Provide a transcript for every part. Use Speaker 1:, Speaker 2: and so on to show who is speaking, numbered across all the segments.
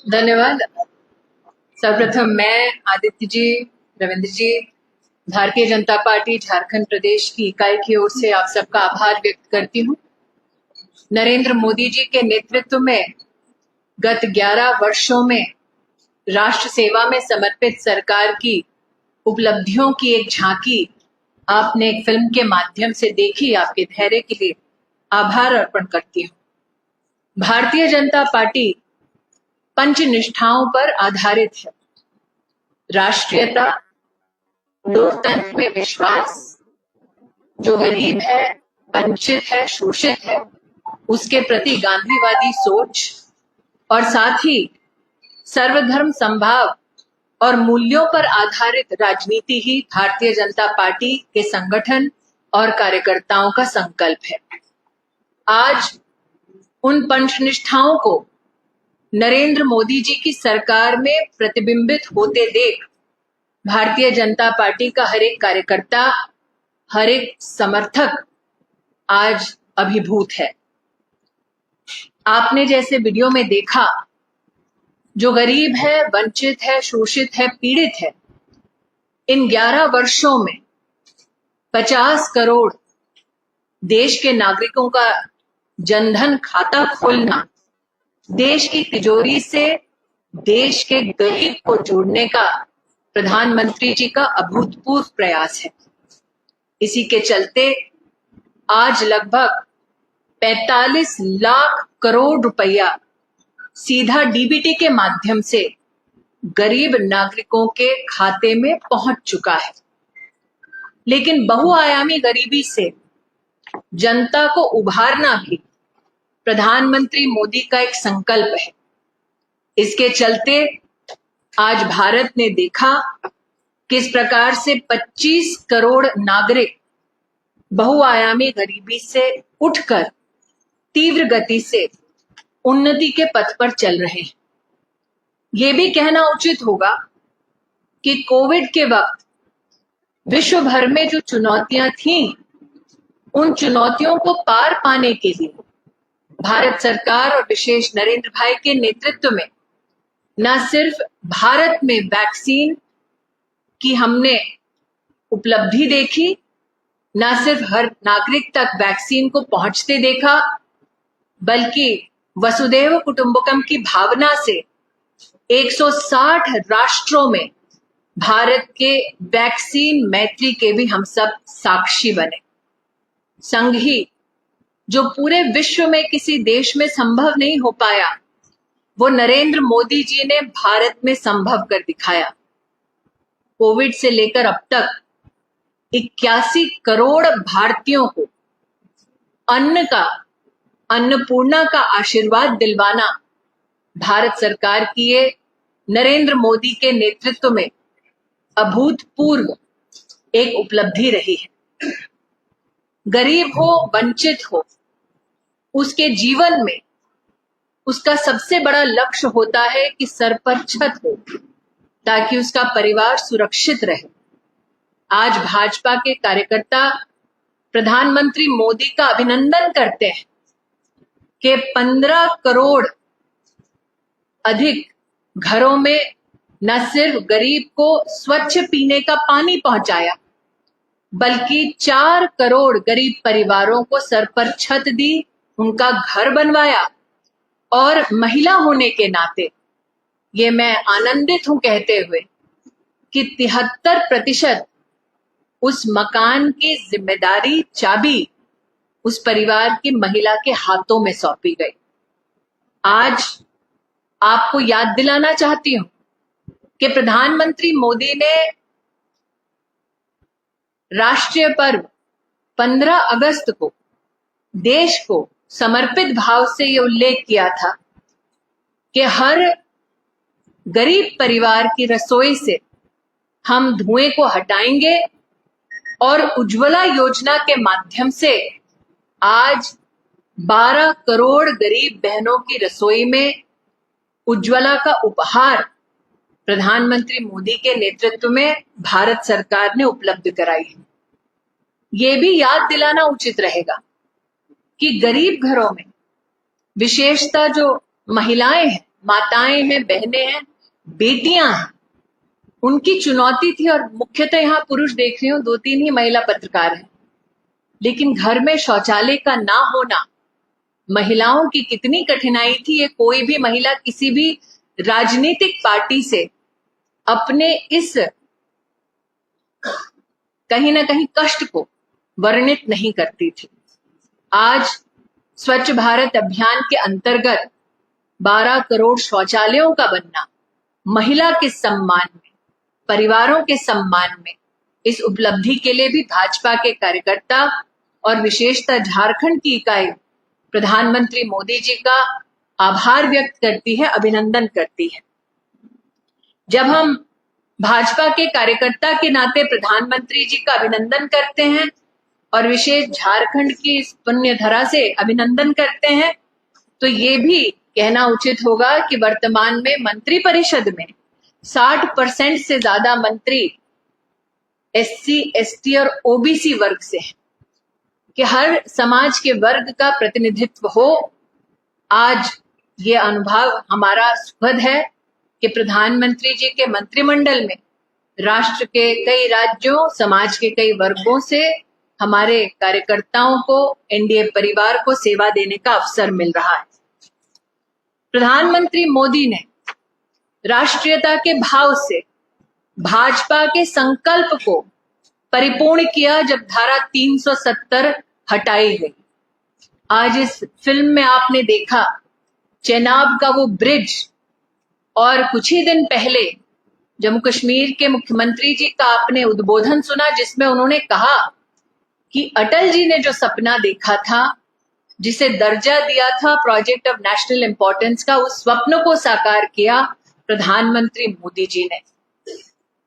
Speaker 1: धन्यवाद। सर्वप्रथम मैं आदित्य जी, रविंद्र जी, भारतीय जनता पार्टी झारखंड प्रदेश की इकाई की ओर से आप सबका आभार व्यक्त करती हूँ। नरेंद्र मोदी जी के नेतृत्व में गत 11 वर्षों में राष्ट्र सेवा में समर्पित सरकार की उपलब्धियों की एक झांकी आपने एक फिल्म के माध्यम से देखी। आपके धैर्य के लिए आभार अर्पण करती हूँ। भारतीय जनता पार्टी पंचनिष्ठाओं पर आधारित है। राष्ट्रीयता, लोकतंत्र में विश्वास, जो गरीब है, वंचित है, शोषित है, उसके प्रति गांधीवादी सोच और साथ ही सर्वधर्म समभाव और मूल्यों पर आधारित राजनीति ही भारतीय जनता पार्टी के संगठन और कार्यकर्ताओं का संकल्प है। आज उन पंचनिष्ठाओं को नरेंद्र मोदी जी की सरकार में प्रतिबिंबित होते देख भारतीय जनता पार्टी का हर एक कार्यकर्ता, हर एक समर्थक आज अभिभूत है। आपने जैसे वीडियो में देखा, जो गरीब है, वंचित है, शोषित है, पीड़ित है, इन 11 वर्षों में 50 करोड़ देश के नागरिकों का जनधन खाता खोलना, देश की तिजोरी से देश के गरीब को जोड़ने का प्रधानमंत्री जी का अभूतपूर्व प्रयास है। इसी के चलते आज लगभग 45 लाख करोड़ रुपया सीधा डीबीटी के माध्यम से गरीब नागरिकों के खाते में पहुंच चुका है। लेकिन बहुआयामी गरीबी से जनता को उभारना भी प्रधानमंत्री मोदी का एक संकल्प है। इसके चलते आज भारत ने देखा किस प्रकार से 25 करोड़ नागरिक बहुआयामी गरीबी से उठकर तीव्र गति से उन्नति के पथ पर चल रहे हैं। ये भी कहना उचित होगा कि कोविड के वक्त विश्व भर में जो चुनौतियां थीं, उन चुनौतियों को पार पाने के लिए भारत सरकार और विशेष नरेंद्र भाई के नेतृत्व में न सिर्फ भारत में वैक्सीन की हमने उपलब्धि देखी, न सिर्फ हर नागरिक तक वैक्सीन को पहुंचते देखा, बल्कि वसुधैव कुटुंबकम की भावना से 160 राष्ट्रों में भारत के वैक्सीन मैत्री के भी हम सब साक्षी बने। संग ही जो पूरे विश्व में किसी देश में संभव नहीं हो पाया, वो नरेंद्र मोदी जी ने भारत में संभव कर दिखाया। कोविड से लेकर अब तक 81 करोड़ भारतीयों को अन्नपूर्णा का आशीर्वाद दिलवाना भारत सरकार की ये नरेंद्र मोदी के नेतृत्व में अभूतपूर्व एक उपलब्धि रही है। गरीब हो, वंचित हो, उसके जीवन में उसका सबसे बड़ा लक्ष्य होता है कि सर पर छत हो, ताकि उसका परिवार सुरक्षित रहे। आज भाजपा के कार्यकर्ता प्रधानमंत्री मोदी का अभिनंदन करते हैं कि 15 करोड़ अधिक घरों में न सिर्फ गरीब को स्वच्छ पीने का पानी पहुंचाया, बल्कि 4 करोड़ गरीब परिवारों को सर पर छत दी, उनका घर बनवाया। और महिला होने के नाते ये मैं आनंदित हूं कहते हुए कि 73% उस मकान की जिम्मेदारी, चाबी उस परिवार की महिला के हाथों में सौंपी गई। आज आपको याद दिलाना चाहती हूं कि प्रधानमंत्री मोदी ने राष्ट्रीय पर्व 15 अगस्त को देश को समर्पित भाव से ये उल्लेख किया था कि हर गरीब परिवार की रसोई से हम धुएं को हटाएंगे और उज्ज्वला योजना के माध्यम से आज 12 करोड़ गरीब बहनों की रसोई में उज्ज्वला का उपहार प्रधानमंत्री मोदी के नेतृत्व में भारत सरकार ने उपलब्ध कराई है। ये भी याद दिलाना उचित रहेगा कि गरीब घरों में विशेषता जो महिलाएं हैं, माताएं हैं, बहनें हैं, बेटियां हैं, उनकी चुनौती थी। और मुख्यतः यहाँ पुरुष देख रही हूँ, 2-3 ही महिला पत्रकार हैं, लेकिन घर में शौचालय का ना होना महिलाओं की कितनी कठिनाई थी, ये कोई भी महिला किसी भी राजनीतिक पार्टी से अपने इस कहीं ना कहीं कष्ट को वर्णित नहीं करती थी। आज स्वच्छ भारत अभियान के अंतर्गत 12 करोड़ शौचालयों का बनना महिला के सम्मान में, परिवारों के सम्मान में, इस उपलब्धि के लिए भी भाजपा के कार्यकर्ता और विशेषतः झारखंड की इकाई प्रधानमंत्री मोदी जी का आभार व्यक्त करती है, अभिनंदन करती है। जब हम भाजपा के कार्यकर्ता के नाते प्रधानमंत्री जी का अभिनंदन करते हैं और विशेष झारखंड की इस पुण्य धरा से अभिनंदन करते हैं, तो ये भी कहना उचित होगा कि वर्तमान में मंत्री परिषद में 60% से ज्यादा मंत्री SC, ST और OBC वर्ग से हैं, कि हर समाज के वर्ग का प्रतिनिधित्व हो। आज ये अनुभव हमारा सुखद है कि प्रधानमंत्री जी के मंत्रिमंडल में राष्ट्र के कई राज्यों, समाज के कई वर्गों से हमारे कार्यकर्ताओं को, NDA परिवार को सेवा देने का अवसर मिल रहा है। प्रधानमंत्री मोदी ने राष्ट्रीयता के भाव से भाजपा के संकल्प को परिपूर्ण किया जब धारा 370 हटाई गई। आज इस फिल्म में आपने देखा चेनाब का वो ब्रिज, और कुछ ही दिन पहले जम्मू कश्मीर के मुख्यमंत्री जी का आपने उद्बोधन सुना, जिसमें उन्होंने कहा कि अटल जी ने जो सपना देखा था, जिसे दर्जा दिया था प्रोजेक्ट ऑफ नेशनल इंपॉर्टेंस का, उस स्वप्न को साकार किया प्रधानमंत्री मोदी जी ने।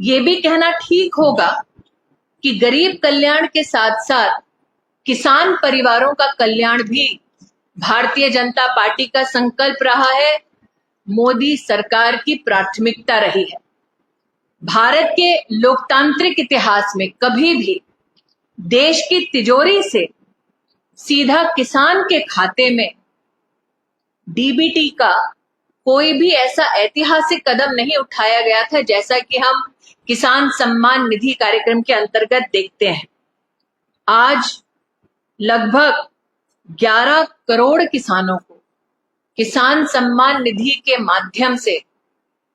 Speaker 1: ये भी कहना ठीक होगा कि गरीब कल्याण के साथ साथ किसान परिवारों का कल्याण भी भारतीय जनता पार्टी का संकल्प रहा है, मोदी सरकार की प्राथमिकता रही है। भारत के लोकतांत्रिक इतिहास में कभी भी देश की तिजोरी से सीधा किसान के खाते में DBT का कोई भी ऐसा ऐतिहासिक कदम नहीं उठाया गया था, जैसा कि हम किसान सम्मान निधि कार्यक्रम के अंतर्गत देखते हैं। आज लगभग 11 करोड़ किसानों को किसान सम्मान निधि के माध्यम से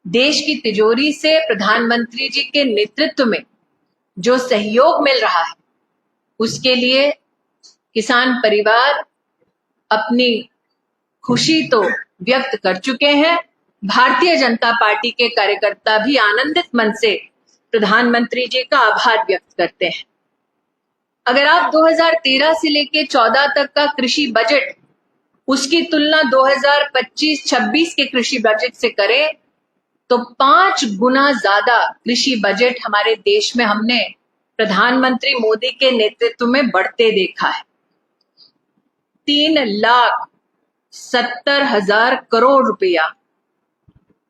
Speaker 1: देश की तिजोरी से प्रधानमंत्री जी के नेतृत्व में जो सहयोग मिल रहा है, उसके लिए किसान परिवार अपनी खुशी तो व्यक्त कर चुके हैं। भारतीय जनता पार्टी के कार्यकर्ता भी आनंदित मन से प्रधानमंत्री जी का आभार व्यक्त करते हैं। अगर आप 2013 से लेकर 14 तक का कृषि बजट, उसकी तुलना 2025-26 के कृषि बजट से करें तो 5 गुना ज्यादा कृषि बजट हमारे देश में हमने प्रधानमंत्री मोदी के नेतृत्व में बढ़ते देखा है। 3,70,000 करोड़ रुपया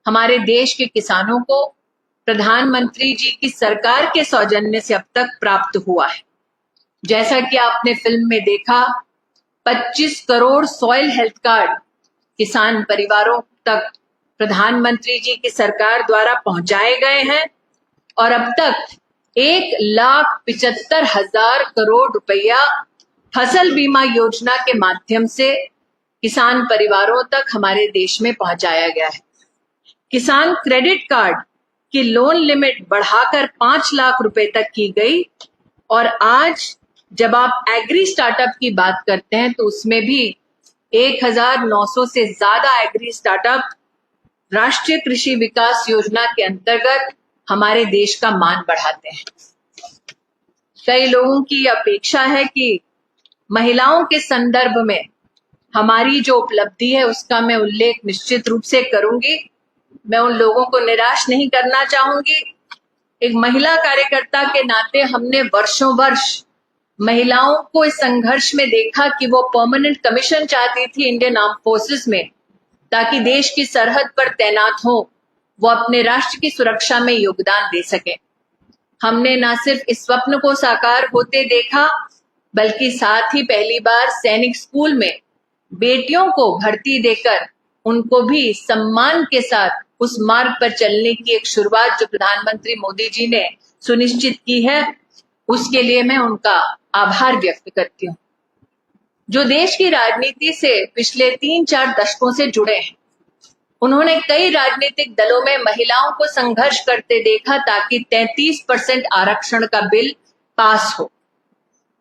Speaker 1: हमारे देश के किसानों को प्रधानमंत्री जी की सरकार के सौजन्य से अब तक प्राप्त हुआ है। जैसा कि आपने फिल्म में देखा, 25 करोड़ सॉइल हेल्थ कार्ड किसान परिवारों तक प्रधानमंत्री जी की सरकार द्वारा पहुंचाए गए हैं, और अब तक 1,75,000 करोड़ रुपया फसल बीमा योजना के माध्यम से किसान परिवारों तक हमारे देश में पहुंचाया गया है। किसान क्रेडिट कार्ड की लोन लिमिट बढ़ाकर 5 लाख रुपए तक की गई, और आज जब आप एग्री स्टार्टअप की बात करते हैं तो उसमें भी 1,900 से ज्यादा एग्री स्टार्टअप राष्ट्रीय कृषि विकास योजना के अंतर्गत हमारे देश का मान बढ़ाते हैं। कई लोगों की अपेक्षा है कि महिलाओं के संदर्भ में हमारी जो उपलब्धि है उसका मैं उल्लेख निश्चित रूप से करूंगी। मैं उन लोगों को निराश नहीं करना चाहूंगी। एक महिला कार्यकर्ता के नाते हमने वर्षों वर्ष महिलाओं को इस संघर्ष में देखा कि वो परमानेंट कमीशन चाहती थी इंडियन आर्म फोर्सेस में, ताकि देश की सरहद पर तैनात हो, वो अपने राष्ट्र की सुरक्षा में योगदान दे सके। हमने न सिर्फ इस स्वप्न को साकार होते देखा, बल्कि साथ ही पहली बार सैनिक स्कूल में बेटियों को भर्ती देकर उनको भी सम्मान के साथ उस मार्ग पर चलने की एक शुरुआत जो प्रधानमंत्री मोदी जी ने सुनिश्चित की है, उसके लिए मैं उनका आभार व्यक्त करती हूँ। जो देश की राजनीति से पिछले 3-4 दशकों से जुड़े हैं, उन्होंने कई राजनीतिक दलों में महिलाओं को संघर्ष करते देखा ताकि 33% आरक्षण का बिल पास हो।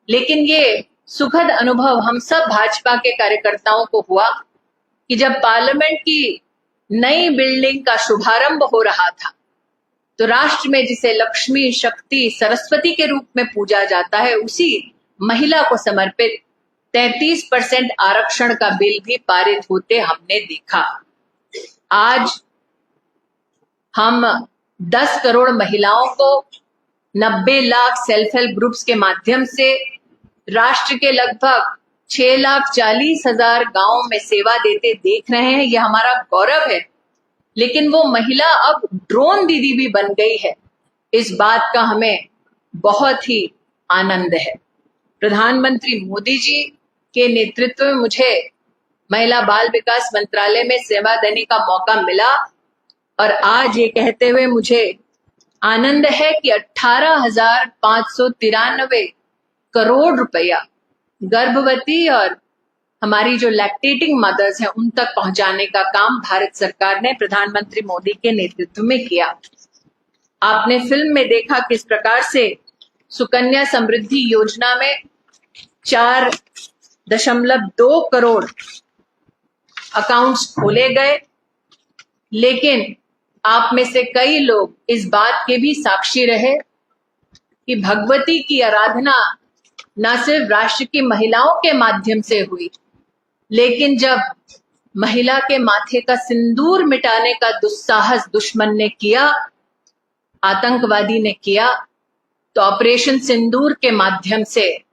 Speaker 1: लेकिन ये सुखद अनुभव हम सब भाजपा के कार्यकर्ताओं को हुआ कि जब पार्लियामेंट की नई बिल्डिंग का शुभारंभ हो रहा था, तो राष्ट्र में जिसे लक्ष्मी, शक्ति, सरस्वती के रूप में पूजा जाता है, उसी महिला को समर्पित 33% आरक्षण का बिल भी पारित होते हमने देखा। आज हम 10 करोड़ महिलाओं को 90 लाख सेल्फ हेल्प ग्रुप्स के माध्यम से राष्ट्र के लगभग 6,40,000 गांवों में सेवा देते देख रहे हैं। यह हमारा गौरव है। लेकिन वो महिला अब ड्रोन दीदी भी बन गई है, इस बात का हमें बहुत ही आनंद है। प्रधानमंत्री मोदी जी के नेतृत्व में मुझे महिला बाल विकास मंत्रालय में सेवा देने का मौका मिला और आज ये कहते हुए मुझे आनंद है कि 18,593 करोड़ रुपया गर्भवती और हमारी जो लैक्टेटिंग मदर्स हैं उन तक पहुंचाने का काम भारत सरकार ने प्रधानमंत्री मोदी के नेतृत्व में किया। आपने फिल्म में देखा किस प्रकार से सुकन्या समृद्धि योजना में 4.2 करोड़ अकाउंट्स खोले गए, लेकिन आप में से कई लोग इस बात के भी साक्षी रहे कि भगवती की आराधना न सिर्फ राष्ट्र की महिलाओं के माध्यम से हुई, लेकिन जब महिला के माथे का सिंदूर मिटाने का दुस्साहस दुश्मन ने किया, आतंकवादी ने किया, तो ऑपरेशन सिंदूर के माध्यम से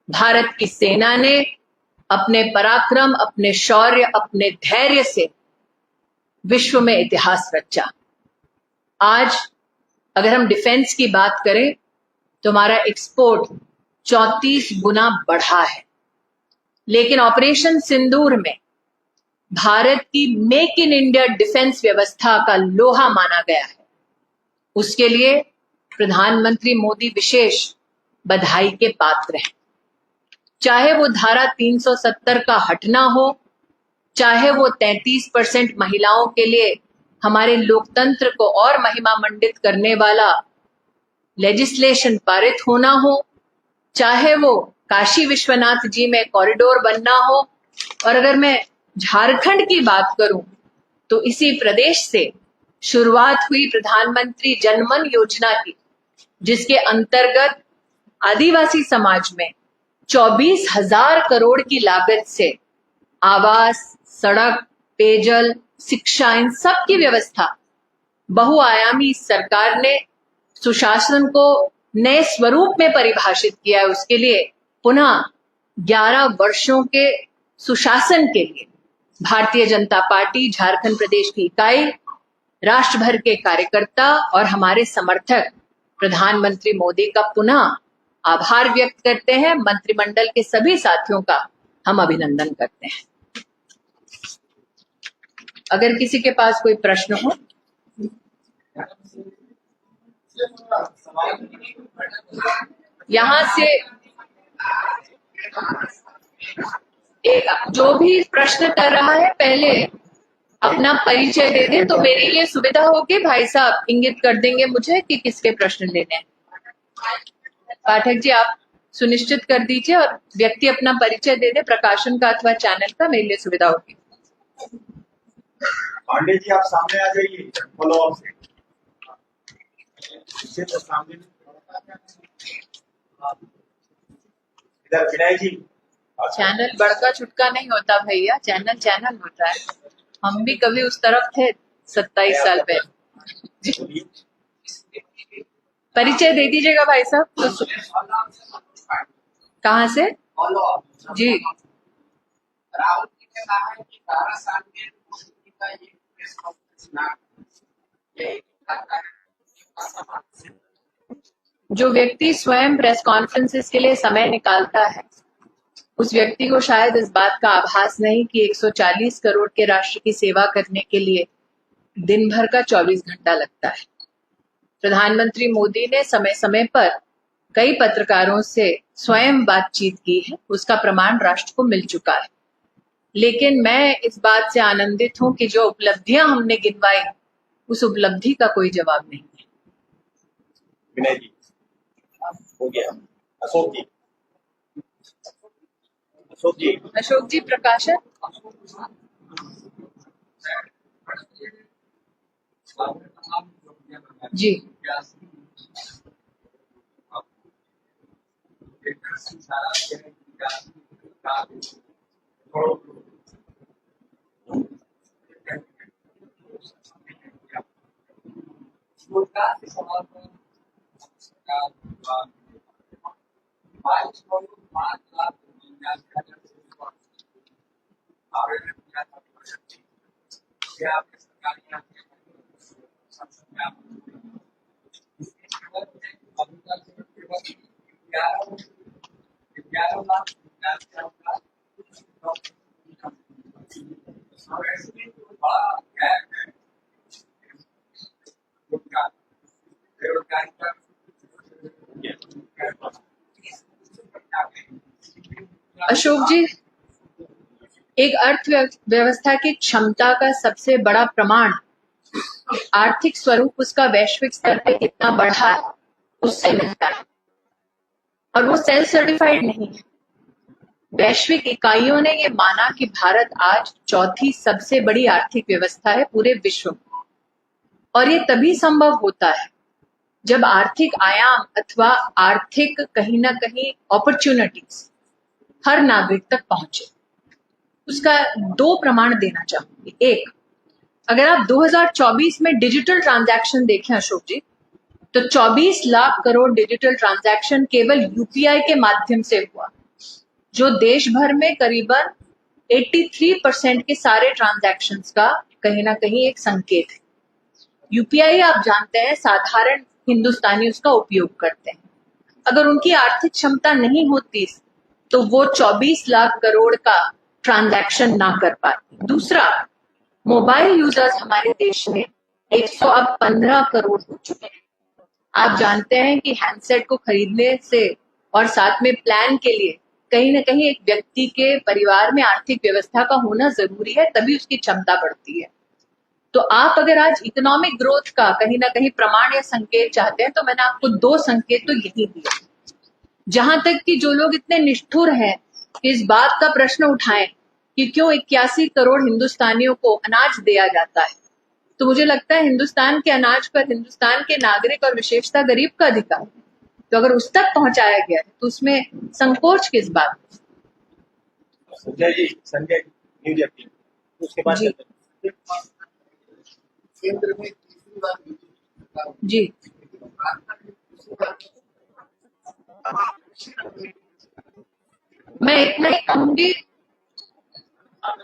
Speaker 1: भारत की सेना ने अपने पराक्रम, अपने शौर्य, अपने धैर्य से विश्व में इतिहास रचा। आज अगर हम डिफेंस की बात करें तो हमारा एक्सपोर्ट 34 गुना बढ़ा है, लेकिन ऑपरेशन सिंदूर में भारत की मेक इन इंडिया डिफेंस व्यवस्था का लोहा माना गया है। उसके लिए प्रधानमंत्री मोदी विशेष बधाई के पात्र हैं। चाहे वो धारा 370 का हटना हो, चाहे वो 33% महिलाओं के लिए हमारे लोकतंत्र को और महिमा मंडित करने वाला लेजिस्लेशन पारित होना हो, चाहे वो काशी विश्वनाथ जी में कॉरिडोर बनना हो, और अगर मैं झारखंड की बात करूं तो इसी प्रदेश से शुरुआत हुई प्रधानमंत्री जनमन योजना की, जिसके अंतर्गत आदिवासी समाज में 24,000 करोड़ की लागत से आवास, सड़क, पेयजल, शिक्षा, इन सब की व्यवस्था बहुआयामी सरकार ने सुशासन को नए स्वरूप में परिभाषित किया है। उसके लिए पुनः 11 वर्षों के सुशासन के लिए भारतीय जनता पार्टी झारखंड प्रदेश की इकाई, राष्ट्र भर के कार्यकर्ता और हमारे समर्थक प्रधानमंत्री मोदी का पुनः आभार व्यक्त करते हैं। मंत्रिमंडल के सभी साथियों का हम अभिनंदन करते हैं। अगर किसी के पास कोई प्रश्न हो। यहां से जो भी प्रश्न कर रहा है पहले अपना परिचय दे दे, तो मेरे लिए सुविधा होगी। भाई साहब इंगित कर देंगे मुझे कि किसके प्रश्न लेने हैं। पाठक जी आप सुनिश्चित कर दीजिए और व्यक्ति अपना परिचय दे दे, प्रकाशन का अथवा चैनल का, मेरे लिए सुविधा होगी।
Speaker 2: पांडे जी आप सामने आ जाइए फॉलो अप से। तो सामने इधर विनय जी।
Speaker 1: चैनल बड़का छुटका नहीं होता भैया, चैनल चैनल होता है। हम भी कभी उस तरफ थे 27 साल पहले। परिचय दे दीजिएगा भाई साहब। तो कहाँ से जी?
Speaker 3: राहुल जी ने कहा है कि 12 साल में का ये प्रेस कॉन्फ्रेंस ना,
Speaker 1: जो व्यक्ति स्वयं प्रेस कॉन्फ्रेंसेस के लिए समय निकालता है उस व्यक्ति को शायद इस बात का आभास नहीं कि 140 करोड़ के राष्ट्र की सेवा करने के लिए दिन भर का 24 घंटा लगता है। प्रधानमंत्री मोदी ने समय समय पर कई पत्रकारों से स्वयं बातचीत की है, उसका प्रमाण राष्ट्र को मिल चुका है। लेकिन मैं इस बात से आनंदित हूं कि जो उपलब्धियां हमने गिनवाई, उस उपलब्धि का कोई जवाब नहीं है।
Speaker 2: विनय जी हो गया। अशोक जी,
Speaker 1: अशोक जी प्रकाशन। जी
Speaker 3: रोजगार के सवाल पर सरकार द्वारा 5 लाख आवेदन किया था। क्या आपके सरकारी संसद में अभी तक केवल 11 लाख बड़ा गैप है
Speaker 1: अशोक जी, एक अर्थव्यवस्था की क्षमता का सबसे बड़ा प्रमाण आर्थिक स्वरूप उसका वैश्विक स्तर पे कितना बढ़ा है उससे मिलता है, और वो सेल्फ सर्टिफाइड नहीं है। वैश्विक इकाइयों ने ये माना कि भारत आज चौथी सबसे बड़ी आर्थिक व्यवस्था है पूरे विश्व में, और ये तभी संभव होता है जब आर्थिक आयाम अथवा आर्थिक कहीं ना कहीं अपॉर्चुनिटीज हर नागरिक तक पहुंचे। उसका 2 प्रमाण देना चाहूंगी। एक, अगर आप 2024 में डिजिटल ट्रांजैक्शन देखें अशोक जी, तो 24 लाख करोड़ डिजिटल ट्रांजैक्शन केवल यूपीआई के माध्यम से हुआ, जो देश भर में करीबन 83% के सारे ट्रांजैक्शंस का कहीं ना कहीं एक संकेत है। यूपीआई आप जानते हैं साधारण हिंदुस्तानी उसका उपयोग करते हैं। अगर उनकी आर्थिक क्षमता नहीं होती तो वो 24 लाख करोड़ का ट्रांजैक्शन ना कर पाते। दूसरा, मोबाइल यूजर्स हमारे देश में 115 करोड़ हो चुके हैं। आप जानते हैं कि हैंडसेट को खरीदने से और साथ में प्लान के लिए कहीं ना कहीं एक व्यक्ति के परिवार में आर्थिक व्यवस्था का होना जरूरी है, तभी उसकी क्षमता बढ़ती है। तो आप अगर आज इकोनॉमिक ग्रोथ का कहीं ना कहीं प्रमाण या संकेत चाहते हैं, तो मैंने आपको 2 संकेत तो यही दिया। जहां तक कि जो लोग इतने निष्ठुर हैं इस बात का प्रश्न उठाएं कि क्यों 81 करोड़ हिंदुस्तानियों को अनाज दिया जाता है, तो मुझे लगता है हिंदुस्तान के अनाज पर हिंदुस्तान के नागरिक और विशेषता गरीब का अधिकार है। तो अगर उस तक पहुंचाया गया है तो उसमें संकोच किस बात?
Speaker 2: संजय जी, न्यूज 18 उसके बाद
Speaker 3: केंद्र में तीसरी बार
Speaker 1: जी मैं इतना ही कहूंगी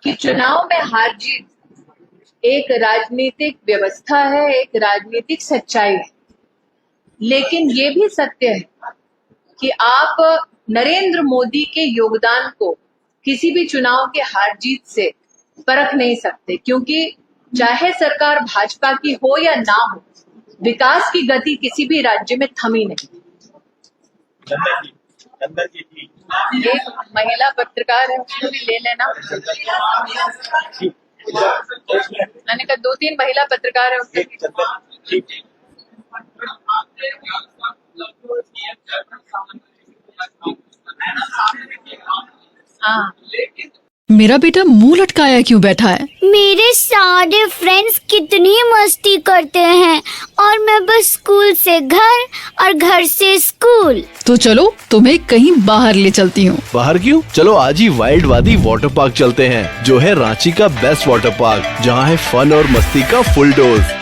Speaker 1: कि चुनाव में हार जीत एक राजनीतिक व्यवस्था है, एक राजनीतिक सच्चाई है, लेकिन ये भी सत्य है कि आप नरेंद्र मोदी के योगदान को किसी भी चुनाव के हार जीत से परख नहीं सकते, क्योंकि चाहे सरकार भाजपा की हो या ना हो, विकास की गति किसी भी राज्य में थमी नहीं। एक महिला पत्रकार है, उसको भी ले लेना। मैंने कहा 2-3 महिला पत्रकार है उसको। हाँ,
Speaker 4: मेरा बेटा मुंह लटकाया क्यों बैठा है?
Speaker 5: मेरे सारे फ्रेंड्स कितनी मस्ती करते हैं और मैं बस स्कूल से घर और घर से स्कूल।
Speaker 4: तो चलो तुम्हें कहीं बाहर ले चलती हूँ।
Speaker 6: बाहर क्यों? चलो आज ही वाइल्ड वादी वाटर पार्क चलते हैं, जो है रांची का बेस्ट वाटर पार्क, जहाँ है फन और मस्ती का फुल डोज।